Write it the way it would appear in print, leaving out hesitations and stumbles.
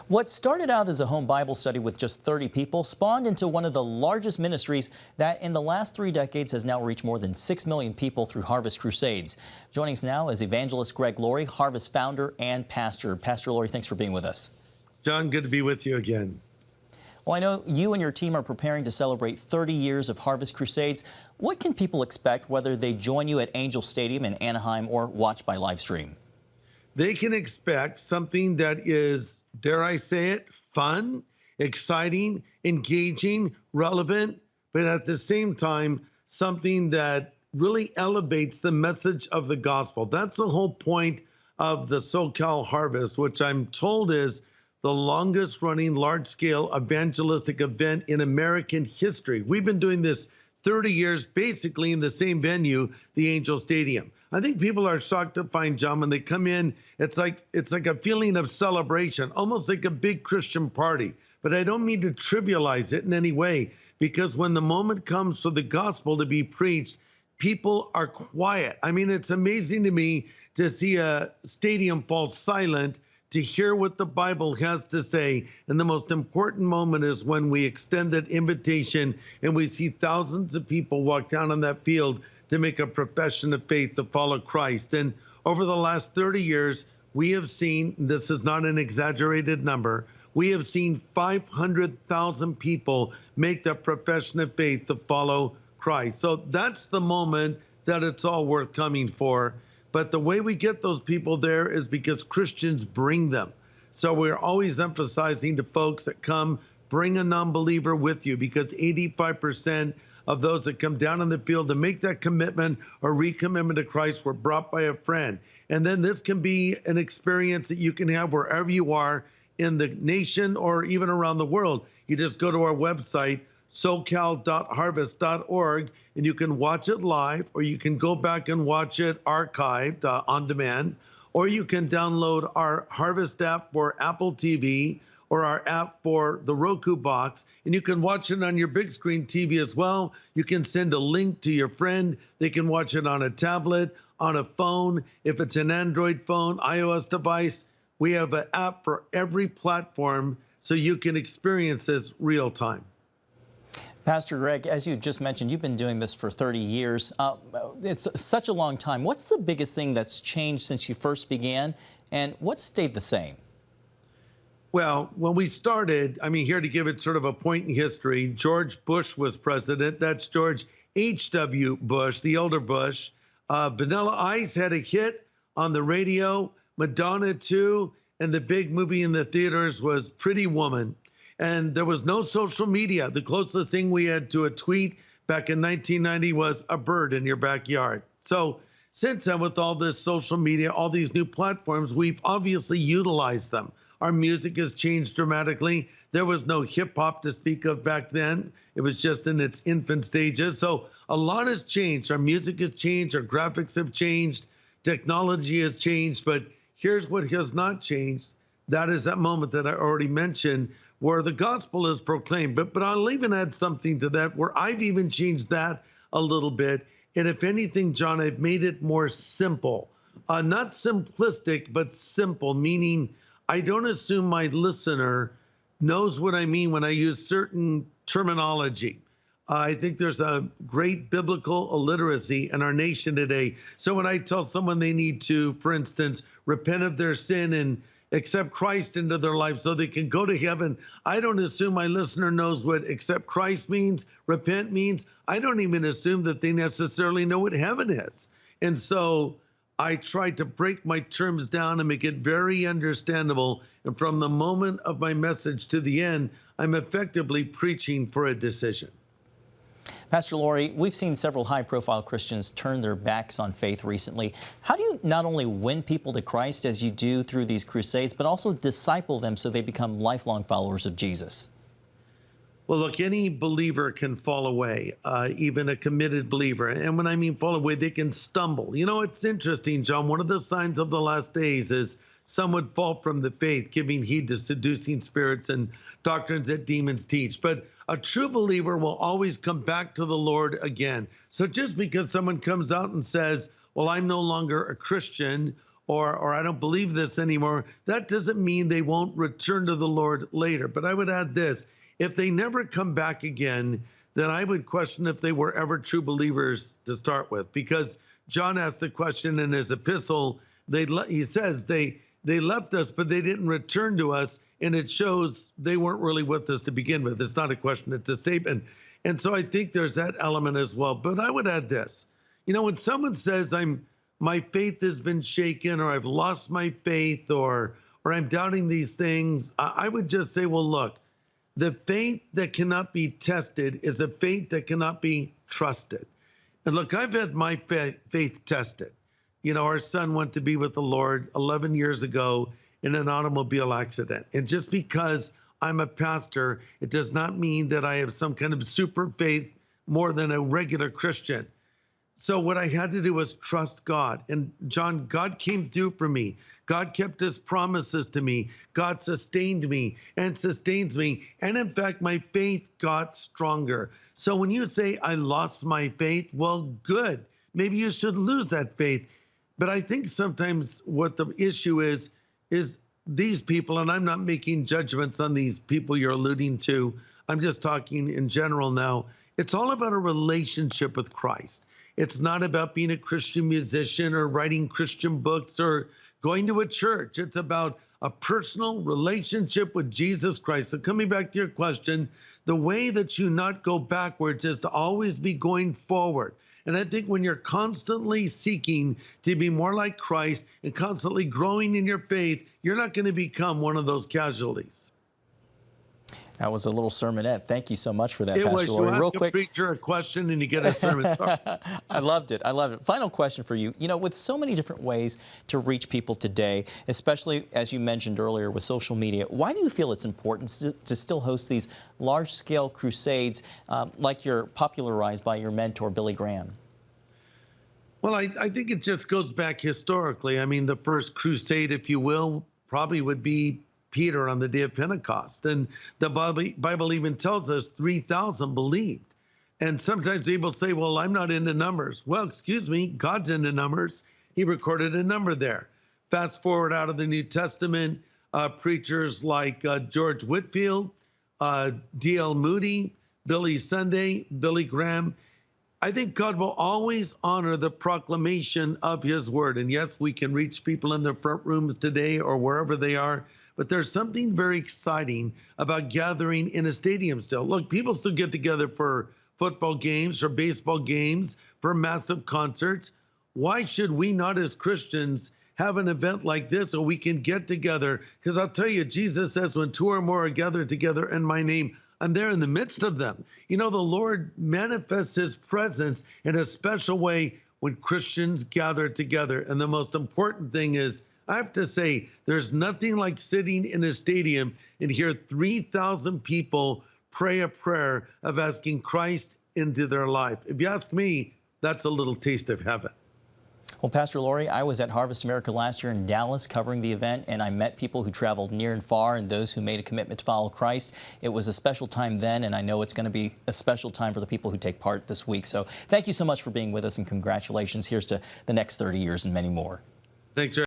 What started out as a home Bible study with just 30 people spawned into one of the largest ministries that in the last 3 decades has now reached more than 6 million people through Harvest Crusades. Joining us now is evangelist Laurie, Harvest founder and pastor. Pastor Laurie, thanks for being with us. John, good to be with you again. Well, I know you and your team are preparing to celebrate 30 years of Harvest Crusades. What can people expect whether they join you at Angel Stadium in Anaheim or watch by live stream? They can expect something that is, dare I say it, fun, exciting, engaging, relevant, but at the same time, something that really elevates the message of the gospel. That's the whole point of the SoCal Harvest, which I'm told is the longest running large-scale evangelistic event in American history. We've been doing this 30 years, basically in the same venue, the Angel Stadium. I think people are shocked to find, John, when they come in, it's like a feeling of celebration, almost like a big Christian party. But I don't mean to trivialize it in any way, because when the moment comes for the gospel to be preached, people are quiet. I mean, it's amazing to me to see a stadium fall silent to hear what the Bible has to say. And the most important moment is when we extend that invitation and we see thousands of people walk down on that field to make a profession of faith to follow Christ. And over the last 30 years, we have seen, this is not an exaggerated number, we have seen 500,000 people make that profession of faith to follow Christ. So that's the moment that it's all worth coming for. But the way we get those people there is because Christians bring them. So we're always emphasizing to folks that come, bring a non-believer with you, because 85% of those that come down in the field to make that commitment or recommitment to Christ were brought by a friend. And then this can be an experience that you can have wherever you are in the nation or even around the world. You just go to our website, socal.harvest.org, and you can watch it live, or you can go back and watch it archived on demand, or you can download our Harvest app for Apple TV or our app for the Roku box, and you can watch it on your big screen TV as well. You can send a link to your friend. They can watch it on a tablet, on a phone. If it's an Android phone, iOS device, we have an app for every platform so you can experience this real time. Pastor Greg, as you just mentioned, you've been doing this for 30 years. It's such a long time. What's the biggest thing that's changed since you first began, and what stayed the same? Well, when we started, I mean, here to give it sort of a point in history, George Bush was president. That's George H.W. Bush, the elder Bush. Vanilla Ice had a hit on the radio, Madonna too, and the big movie in the theaters was Pretty Woman. And there was no social media. The closest thing we had to a tweet back in 1990 was a bird in your backyard. So since then, with all this social media, all these new platforms, we've obviously utilized them. Our music has changed dramatically. There was no hip hop to speak of back then. It was just in its infant stages. So a lot has changed. Our music has changed. Our graphics have changed. Technology has changed. But here's what has not changed. That is that moment that I already mentioned, where the gospel is proclaimed. But I'll even add something to that, where I've even changed that a little bit. And if anything, John, I've made it more simple. Not simplistic, but simple, meaning I don't assume my listener knows what I mean when I use certain terminology. I think there's a great biblical illiteracy in our nation today. So when I tell someone they need to, for instance, repent of their sin and accept Christ into their life so they can go to heaven, I don't assume my listener knows what accept Christ means, repent means. I don't even assume that they necessarily know what heaven is. And so I try to break my terms down and make it very understandable. And from the moment of my message to the end, I'm effectively preaching for a decision. Pastor Laurie, we've seen several high-profile Christians turn their backs on faith recently. How do you not only win people to Christ as you do through these crusades, but also disciple them so they become lifelong followers of Jesus? Well, look, any believer can fall away, even a committed believer. And when I mean fall away, they can stumble. You know, it's interesting, John. One of the signs of the last days is some would fall from the faith, giving heed to seducing spirits and doctrines that demons teach. But a true believer will always come back to the Lord again. So just because someone comes out and says, well, I'm no longer a Christian, or I don't believe this anymore, that doesn't mean they won't return to the Lord later. But I would add this: if they never come back again, then I would question if they were ever true believers to start with. Because John asked the question in his epistle, he says they left us, but they didn't return to us. And it shows they weren't really with us to begin with. It's not a question, it's a statement. And so I think there's that element as well. But I would add this: when someone says my faith has been shaken, or I've lost my faith, or I'm doubting these things, I would just say, well, look, the faith that cannot be tested is a faith that cannot be trusted. And look, I've had my faith tested. Our son went to be with the Lord 11 years ago in an automobile accident. And just because I'm a pastor, it does not mean that I have some kind of super faith more than a regular Christian. So what I had to do was trust God. And John, God came through for me. God kept his promises to me. God sustained me and sustains me. And in fact, my faith got stronger. So when you say I lost my faith, well, good. Maybe you should lose that faith. But I think sometimes what the issue is these people, and I'm not making judgments on these people you're alluding to. I'm just talking in general now. It's all about a relationship with Christ. It's not about being a Christian musician or writing Christian books or going to a church. It's about a personal relationship with Jesus Christ. So coming back to your question, the way that you not go backwards is to always be going forward. And I think when you're constantly seeking to be more like Christ and constantly growing in your faith, you're not going to become one of those casualties. That was a little sermonette. Thank you so much for that, It Pastor was. Laurie. You ask Real a quick, preacher a question and you get a sermon. I loved it. I loved it. Final question for you. With so many different ways to reach people today, especially as you mentioned earlier with social media, why do you feel it's important to still host these large-scale crusades like you're popularized by your mentor, Billy Graham? Well, I think it just goes back historically. I mean, the first crusade, if you will, probably would be Peter on the day of Pentecost. And the Bible even tells us 3,000 believed. And sometimes people say, well, I'm not into numbers. Well, excuse me, God's into numbers. He recorded a number there. Fast forward out of the New Testament, preachers like George Whitefield, D.L. Moody, Billy Sunday, Billy Graham. I think God will always honor the proclamation of his word. And yes, we can reach people in their front rooms today or wherever they are, but there's something very exciting about gathering in a stadium still. Look, people still get together for football games or baseball games, for massive concerts. Why should we not as Christians have an event like this so we can get together? Because I'll tell you, Jesus says, when two or more are gathered together in my name, I'm there in the midst of them. The Lord manifests his presence in a special way when Christians gather together. And the most important thing is, I have to say, there's nothing like sitting in a stadium and hear 3,000 people pray a prayer of asking Christ into their life. If you ask me, that's a little taste of heaven. Well, Pastor Laurie, I was at Harvest America last year in Dallas covering the event, and I met people who traveled near and far and those who made a commitment to follow Christ. It was a special time then, and I know it's going to be a special time for the people who take part this week. So thank you so much for being with us, and congratulations. Here's to the next 30 years and many more. Thanks, sir.